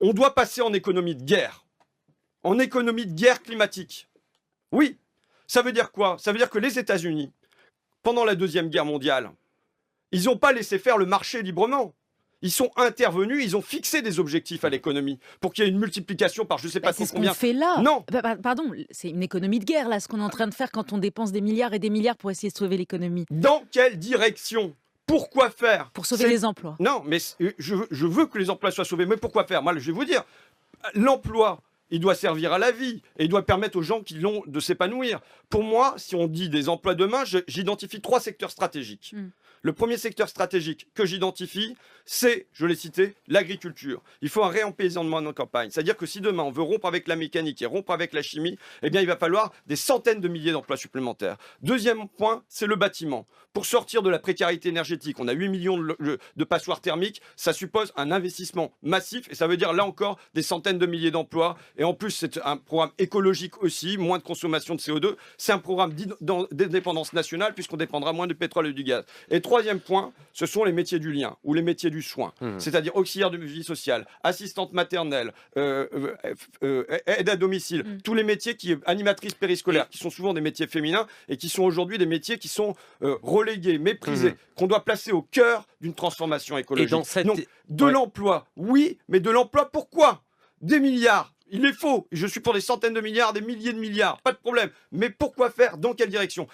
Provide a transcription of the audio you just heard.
On doit passer en économie de guerre. En économie de guerre climatique. Oui. Ça veut dire quoi? Ça veut dire que les États-Unis, pendant la Deuxième Guerre mondiale, ils n'ont pas laissé faire le marché librement. Ils sont intervenus, ils ont fixé des objectifs à l'économie pour qu'il y ait une multiplication par je ne sais pas C'est ce combien. qu'on fait là. Non. Pardon, c'est une économie de guerre, là, ce qu'on est en train de faire quand on dépense des milliards et des milliards pour essayer de sauver l'économie. Dans quelle direction? Pourquoi faire? Pour sauver les emplois. Non, mais je veux que les emplois soient sauvés. Mais pourquoi faire? Moi, je vais vous dire, l'emploi, il doit servir à la vie et il doit permettre aux gens qui l'ont de s'épanouir. Pour moi, si on dit des emplois demain, j'identifie 3 secteurs stratégiques. Le premier secteur stratégique que j'identifie, c'est, je l'ai cité, l'agriculture. Il faut un réempaisannement en campagne. C'est-à-dire que si demain on veut rompre avec la mécanique et rompre avec la chimie, eh bien il va falloir des centaines de milliers d'emplois supplémentaires. Deuxième point, c'est le bâtiment. Pour sortir de la précarité énergétique, on a 8 millions de passoires thermiques, ça suppose un investissement massif et ça veut dire là encore des centaines de milliers d'emplois. Et en plus, c'est un programme écologique aussi, moins de consommation de CO2. C'est un programme d'indépendance nationale puisqu'on dépendra moins du pétrole et du gaz. Et troisième point, ce sont les métiers du lien ou les métiers du soin, c'est-à-dire auxiliaire de vie sociale, assistante maternelle, aide à domicile, tous les métiers animatrices périscolaires, qui sont souvent des métiers féminins et qui sont aujourd'hui des métiers qui sont relégués, méprisés, qu'on doit placer au cœur d'une transformation écologique. Donc, de l'emploi, oui, mais de l'emploi, pourquoi? Des milliards. Il est faux. Je suis pour des centaines de milliards, des milliers de milliards. Pas de problème. Mais pourquoi faire? Dans quelle direction?